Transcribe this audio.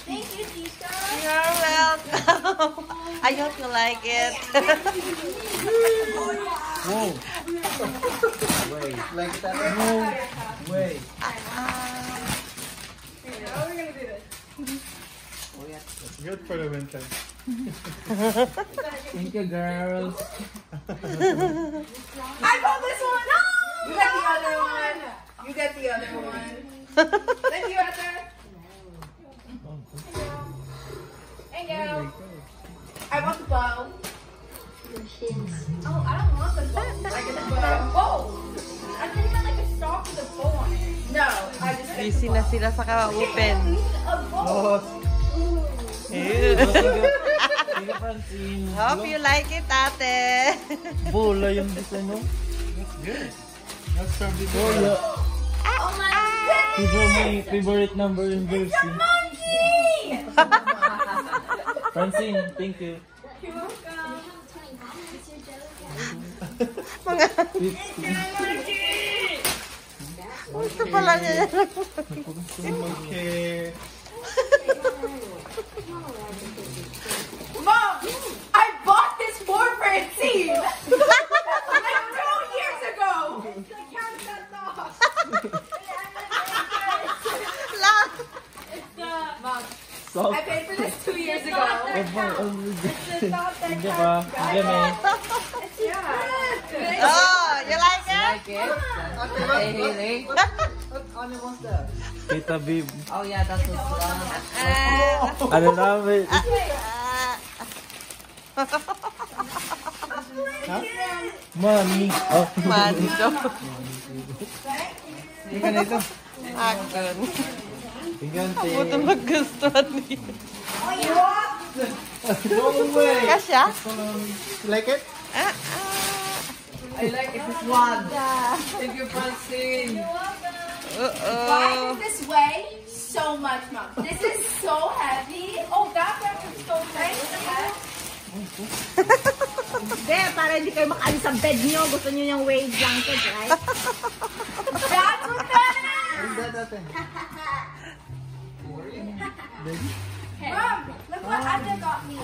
Thank you, Tita. You're welcome. I hope you like it. Whoa. Wait. Like that? No. Wait. How are we gonna do this? It's good for the winter. Thank you, girls. I got this one. No! You got the other one. You got the other one. Thank you, Arthur. Thank you. I want the bow. Oh, I don't want the bow. I get the bow. I didn't even like a stalk with a bow on it. No, I just get Busy na sila sa ka-open. a bow. Hope you like it, ate. Bola yung design, no? That's good. That's from the Bola. Oh my goodness! Ito my favorite number in It's a jersey. monkey! Francine, thank you. You're welcome. Mga It's a monkey! gusto pala niya. Okay. Mom, I bought this for Francine! Like 2 years ago! Mom, Soft. I paid for this 2 years ago. Hindi pa. Hindi, may. Yeah. Oh, you like it? Hey, Haley. Kita Bib. Oh yeah, that's what's wrong. Ano namin? Mami. Oh. Mano. Hindi ka na ito. Akin. Gigante. Buto maggustuhan niya. No way. Kasya? You like it? I like it this one. Thank you, Francine. Why is this weigh so much, Mom? This is so heavy. Oh, that one is so nice. Hindi, para hindi kayo makaalis sa bed nyo. Gusto nyo yung weight blanket, right? That's what that is. Mom, look what Ate got me.